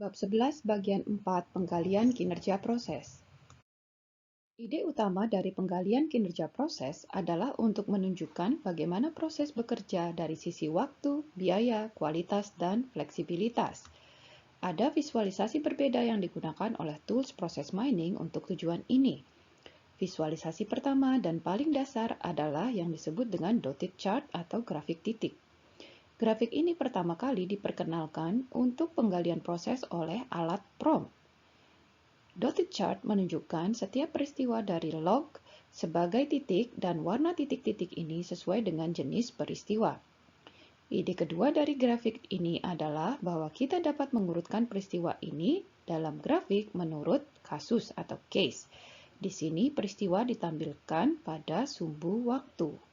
Bab 11 bagian 4 penggalian kinerja proses. Ide utama dari penggalian kinerja proses adalah untuk menunjukkan bagaimana proses bekerja dari sisi waktu, biaya, kualitas, dan fleksibilitas. Ada visualisasi berbeda yang digunakan oleh tools proses mining untuk tujuan ini. Visualisasi pertama dan paling dasar adalah yang disebut dengan dotted chart atau grafik titik. Grafik ini pertama kali diperkenalkan untuk penggalian proses oleh alat prompt. Dotted chart menunjukkan setiap peristiwa dari log sebagai titik dan warna titik-titik ini sesuai dengan jenis peristiwa. Ide kedua dari grafik ini adalah bahwa kita dapat mengurutkan peristiwa ini dalam grafik menurut kasus atau case. Di sini peristiwa ditampilkan pada sumbu waktu.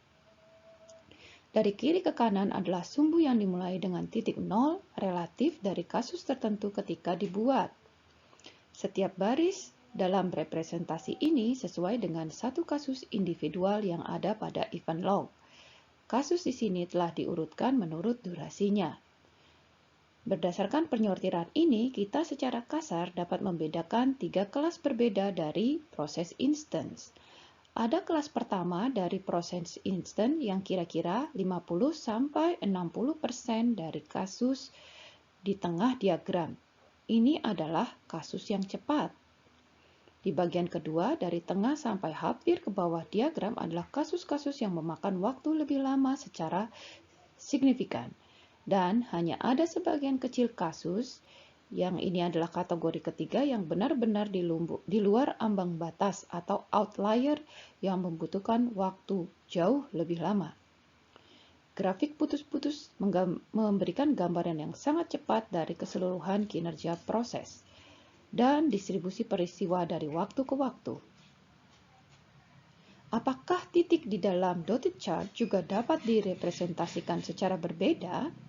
Dari kiri ke kanan adalah sumbu yang dimulai dengan titik 0 relatif dari kasus tertentu ketika dibuat. Setiap baris dalam representasi ini sesuai dengan satu kasus individual yang ada pada event log. Kasus di sini telah diurutkan menurut durasinya. Berdasarkan penyortiran ini, kita secara kasar dapat membedakan tiga kelas berbeda dari proses instance. Ada kelas pertama dari proses instant yang kira-kira 50-60% dari kasus di tengah diagram. Ini adalah kasus yang cepat. Di bagian kedua, dari tengah sampai hampir ke bawah diagram adalah kasus-kasus yang memakan waktu lebih lama secara signifikan. Dan hanya ada sebagian kecil kasus, yang ini adalah kategori ketiga yang benar-benar di luar ambang batas atau outlier yang membutuhkan waktu jauh lebih lama. Grafik putus-putus memberikan gambaran yang sangat cepat dari keseluruhan kinerja proses dan distribusi peristiwa dari waktu ke waktu. Apakah titik di dalam dotted chart juga dapat direpresentasikan secara berbeda?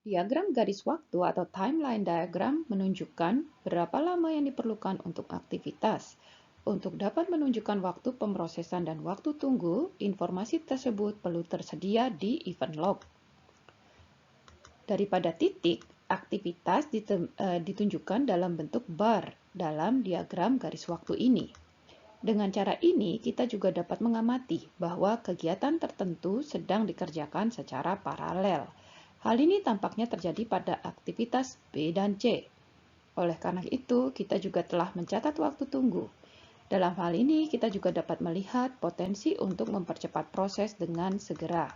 Diagram garis waktu atau timeline diagram menunjukkan berapa lama yang diperlukan untuk aktivitas. Untuk dapat menunjukkan waktu pemrosesan dan waktu tunggu, informasi tersebut perlu tersedia di event log. Daripada titik, aktivitas ditunjukkan dalam bentuk bar dalam diagram garis waktu ini. Dengan cara ini, kita juga dapat mengamati bahwa kegiatan tertentu sedang dikerjakan secara paralel. Hal ini tampaknya terjadi pada aktivitas B dan C. Oleh karena itu, kita juga telah mencatat waktu tunggu. Dalam hal ini, kita juga dapat melihat potensi untuk mempercepat proses dengan segera.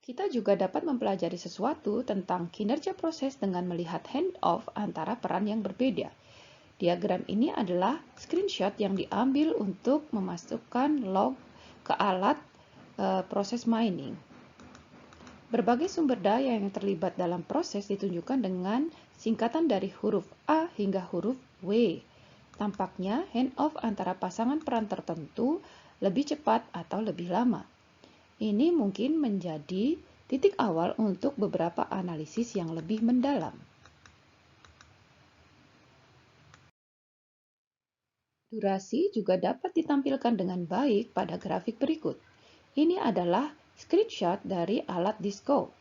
Kita juga dapat mempelajari sesuatu tentang kinerja proses dengan melihat handoff antara peran yang berbeda. Diagram ini adalah screenshot yang diambil untuk memasukkan log ke alat proses mining. Berbagai sumber daya yang terlibat dalam proses ditunjukkan dengan singkatan dari huruf A hingga huruf W. Tampaknya handoff antara pasangan peran tertentu lebih cepat atau lebih lama. Ini mungkin menjadi titik awal untuk beberapa analisis yang lebih mendalam. Durasi juga dapat ditampilkan dengan baik pada grafik berikut. Ini adalah screenshot dari alat Disco.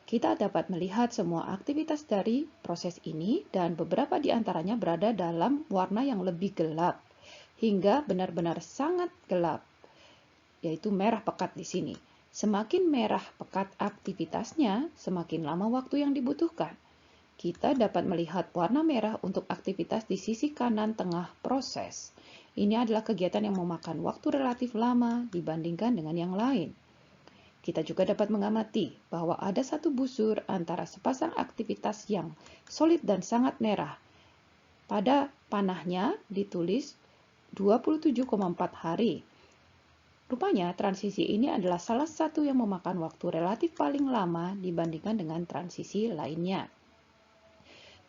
Kita dapat melihat semua aktivitas dari proses ini dan beberapa di antaranya berada dalam warna yang lebih gelap, hingga benar-benar sangat gelap, yaitu merah pekat di sini. Semakin merah pekat aktivitasnya, semakin lama waktu yang dibutuhkan. Kita dapat melihat warna merah untuk aktivitas di sisi kanan tengah proses. Ini adalah kegiatan yang memakan waktu relatif lama dibandingkan dengan yang lain. Kita juga dapat mengamati bahwa ada satu busur antara sepasang aktivitas yang solid dan sangat merah. Pada panahnya ditulis 27,4 hari. Rupanya transisi ini adalah salah satu yang memakan waktu relatif paling lama dibandingkan dengan transisi lainnya.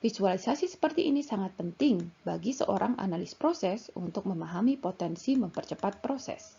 Visualisasi seperti ini sangat penting bagi seorang analis proses untuk memahami potensi mempercepat proses.